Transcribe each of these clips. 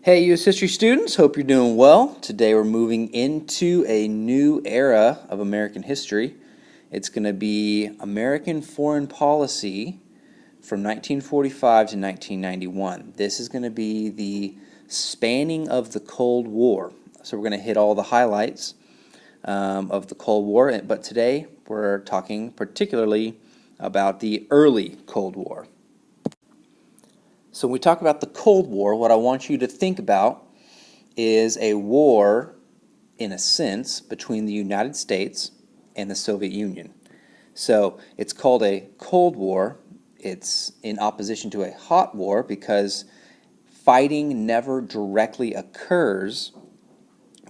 Hey, U.S. history students, hope you're doing well. Today we're moving into a new era of American history. It's going to be American foreign policy from 1945 to 1991. This is going to be the spanning of the Cold War. So we're going to hit all the highlights of the Cold War, but today we're talking particularly about the early Cold War. So when we talk about the Cold War, what I want you to think about is a war, in a sense, between the United States and the Soviet Union. So it's called a Cold War. It's in opposition to a hot war because fighting never directly occurs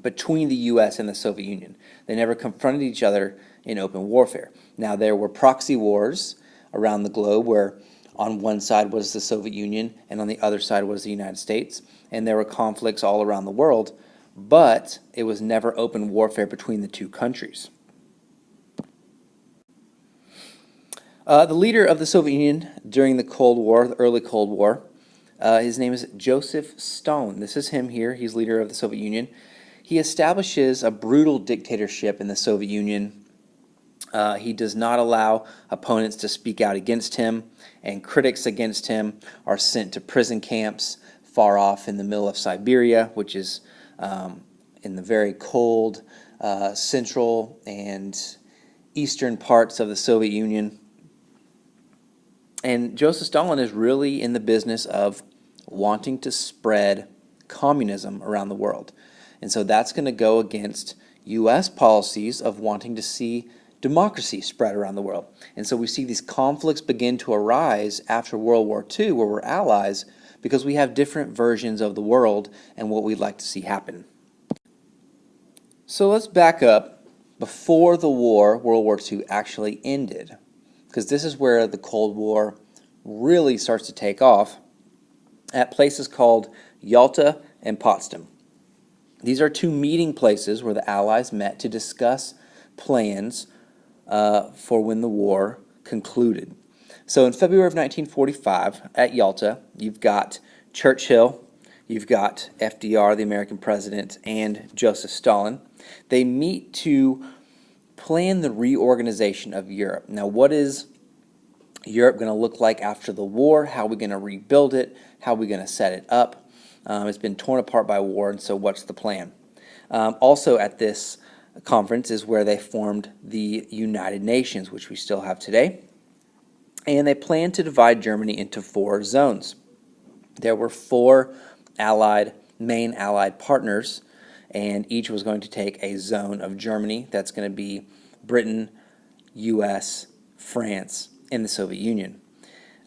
between the U.S. and the Soviet Union. They never confronted each other in open warfare. Now, there were proxy wars around the globe where on one side was the Soviet Union and on the other side was the United States, and there were conflicts all around the world, but it was never open warfare between the two countries. The leader of the Soviet Union during the Cold War, the early Cold War, his name is Joseph Stalin. This is him here. He's leader of the Soviet Union. He establishes a brutal dictatorship in the Soviet Union. He does not allow opponents to speak out against him, and critics against him are sent to prison camps far off in the middle of Siberia, which is in the very cold central and eastern parts of the Soviet Union. And Joseph Stalin is really in the business of wanting to spread communism around the world. And so that's going to go against U.S. policies of wanting to see democracy spread around the world. And so we see these conflicts begin to arise after World War II, where we're allies, because we have different versions of the world and what we'd like to see happen. So let's back up before the war, World War II, actually ended, because this is where the Cold War really starts to take off at places called Yalta and Potsdam. These are two meeting places where the Allies met to discuss plans for when the war concluded. So in February of 1945 at Yalta, you've got Churchill, you've got FDR, the American president, and Joseph Stalin. They meet to plan the reorganization of Europe. Now, what is Europe going to look like after the war? How are we going to rebuild it? How are we going to set it up? It's been torn apart by war, and so what's the plan? Also at this conference is where they formed the United Nations, which we still have today. And they planned to divide Germany into 4 zones. There were 4 main allied partners, and each was going to take a zone of Germany. That's going to be Britain, U.S., France, and the Soviet Union.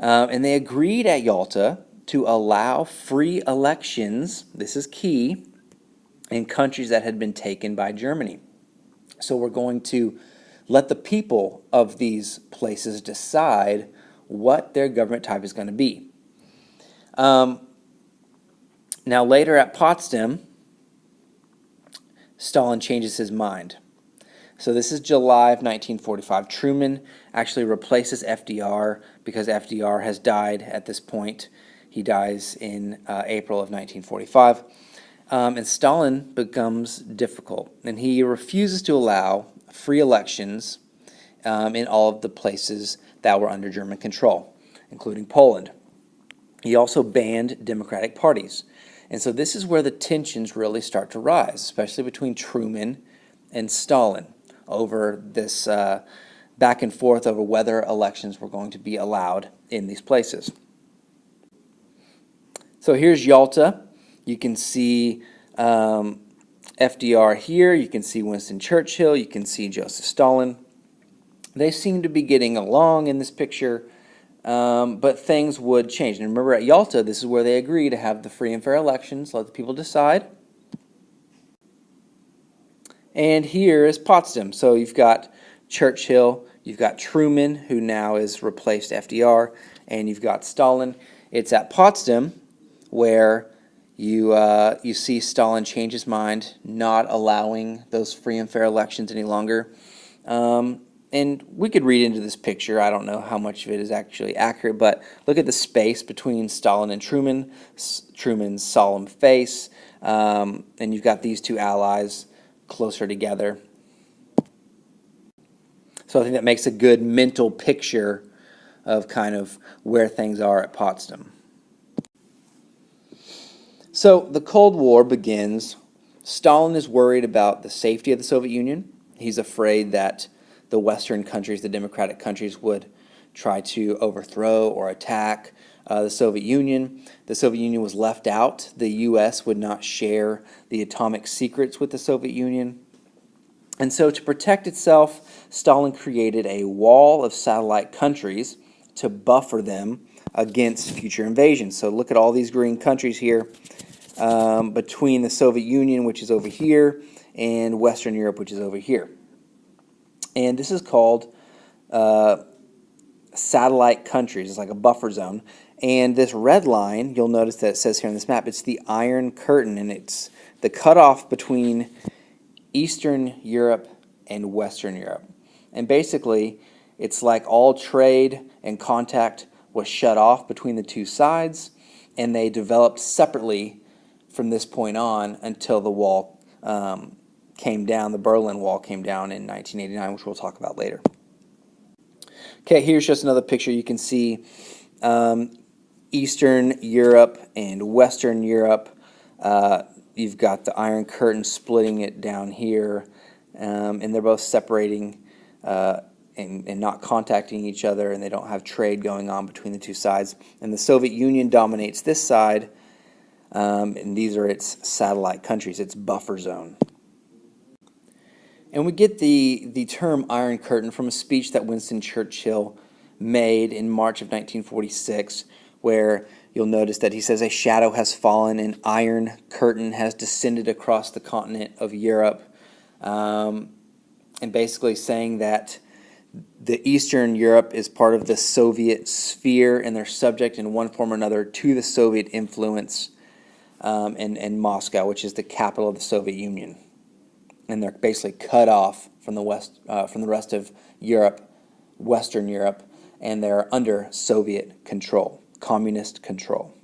And they agreed at Yalta to allow free elections, this is key, in countries that had been taken by Germany. So we're going to let the people of these places decide what their government type is going to be. Now later at Potsdam, Stalin changes his mind. So this is July of 1945. Truman actually replaces FDR because FDR has died at this point. He dies in April of 1945. And Stalin becomes difficult, and he refuses to allow free elections in all of the places that were under German control, including Poland. He also banned democratic parties. And so this is where the tensions really start to rise, especially between Truman and Stalin over this back and forth over whether elections were going to be allowed in these places. So here's Yalta. You can see FDR here. You can see Winston Churchill. You can see Joseph Stalin. They seem to be getting along in this picture, but things would change. And remember, at Yalta, this is where they agree to have the free and fair elections, let the people decide. And here is Potsdam. So you've got Churchill, you've got Truman, who now has replaced FDR, and you've got Stalin. It's at Potsdam where you see Stalin change his mind, not allowing those free and fair elections any longer. And And we could read into this picture. I don't know how much of it is actually accurate, but look at the space between Stalin and Truman, Truman's solemn face, and you've got these two allies closer together. So I think that makes a good mental picture of kind of where things are at Potsdam. So the Cold War begins. Stalin is worried about the safety of the Soviet Union. He's afraid that the Western countries, the democratic countries, would try to overthrow or attack the Soviet Union. The Soviet Union was left out. The U.S. would not share the atomic secrets with the Soviet Union. And so to protect itself, Stalin created a wall of satellite countries to buffer them against future invasions. So look at all these green countries here between the Soviet Union, which is over here, and Western Europe, which is over here. And this is called satellite countries. It's like a buffer zone. And this red line, you'll notice that it says here on this map, it's the Iron Curtain, and it's the cutoff between Eastern Europe and Western Europe. And basically, it's like all trade and contact was shut off between the two sides, and they developed separately from this point on until the wall came down. The Berlin Wall came down in 1989, which we'll talk about later. Okay, here's just another picture. You can see Eastern Europe and Western Europe. You've got the Iron Curtain splitting it down here, and they're both separating and not contacting each other, and they don't have trade going on between the two sides. And the Soviet Union dominates this side, and these are its satellite countries, its buffer zone. And we get the term Iron Curtain from a speech that Winston Churchill made in March of 1946, where you'll notice that he says, "A shadow has fallen, an iron curtain has descended across the continent of Europe," and basically saying that the Eastern Europe is part of the Soviet sphere, and they're subject in one form or another to the Soviet influence in Moscow, which is the capital of the Soviet Union. And they're basically cut off from the rest of Europe, Western Europe, and they're under Soviet control, communist control.